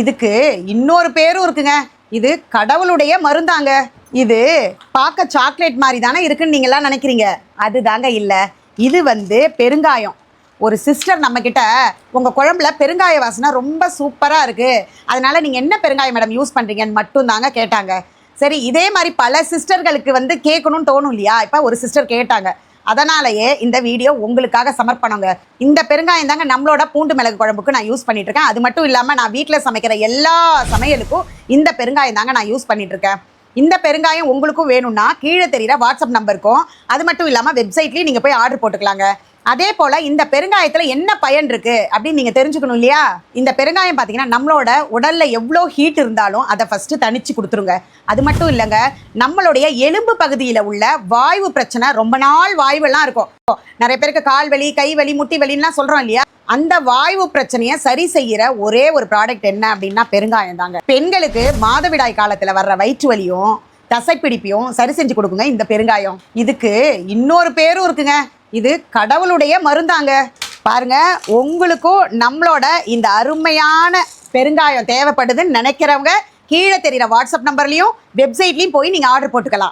இதுக்கு இன்னொரு பேரும் இருக்குங்க. இது கடவுளுடைய மருந்தாங்க. இது பார்க்க சாக்லேட் மாதிரி தானே இருக்குன்னு நீங்களாம் நினைக்கிறீங்க. அதுதாங்க இல்லை. இது பெருங்காயம். ஒரு சிஸ்டர் நம்மக்கிட்ட உங்கள் குழம்புல பெருங்காய வாசனை ரொம்ப சூப்பராக இருக்குது, அதனால் நீங்கள் என்ன பெருங்காயம் மேடம் யூஸ் பண்ணுறீங்கன்னு மட்டும் தாங்க கேட்டாங்க. சரி, இதே மாதிரி பல சிஸ்டர்களுக்கு கேட்கணும்னு தோணும் இல்லையா? இப்போ ஒரு சிஸ்டர் கேட்டாங்க, அதனாலேயே இந்த வீடியோ உங்களுக்காக சமர்ப்பணங்க. இந்த பெருங்காயம் தாங்க நம்மளோட பூண்டு மிளகு குழம்புக்கு நான் யூஸ் பண்ணிகிட்ருக்கேன். அது மட்டும் இல்லாமல் நான் வீட்டில் சமைக்கிற எல்லா சமையலுக்கும் இந்த பெருங்காயம் தாங்க நான் யூஸ் பண்ணிகிட்ருக்கேன். இந்த பெருங்காயம் உங்களுக்கும் வேணும்னா கீழே தெரிகிற வாட்ஸ்அப் நம்பருக்கும், அது மட்டும் இல்லாமல் வெப்சைட்லேயும் நீங்கள் போய் ஆர்டர் போட்டுக்கலாங்க. அதே போல் இந்த பெருங்காயத்தில் என்ன பயன் இருக்குது அப்படின்னு நீங்கள் தெரிஞ்சுக்கணும் இல்லையா? இந்த பெருங்காயம் பார்த்தீங்கன்னா நம்மளோட உடலில் எவ்வளோ ஹீட் இருந்தாலும் அதை ஃபஸ்ட்டு தணிச்சு கொடுத்துருங்க. அது மட்டும் இல்லைங்க, நம்மளுடைய எலும்பு பகுதியில் உள்ள வாய்வு பிரச்சனை, ரொம்ப நாள் வாய்வெல்லாம் இருக்கும். நிறைய பேருக்கு கால் வலி, கை வலி, முட்டி வலின்லாம் சொல்கிறோம் இல்லையா? அந்த வாய்வு பிரச்சனையை சரி செய்கிற ஒரே ஒரு ப்ராடக்ட் என்ன அப்படின்னா பெருங்காயம் தாங்க. பெண்களுக்கு மாதவிடாய் காலத்தில் வர்ற வயிற்று வலியும் தசைப்பிடிப்பையும் சரி செஞ்சு கொடுக்குங்க இந்த பெருங்காயம். இதுக்கு இன்னொரு பேரும் இருக்குங்க. இது கடவுளுடைய மருந்தாங்க. பாருங்க, உங்களுக்கும் நம்மளோட இந்த அருமையான பெருங்காயம் தேவைப்படுதுன்னு நினைக்கிறவங்க கீழே தெரிகிற வாட்ஸ்அப் நம்பர்லையும் வெப்சைட்லையும் போய் நீங்கள் ஆர்டர் போட்டுக்கலாம்.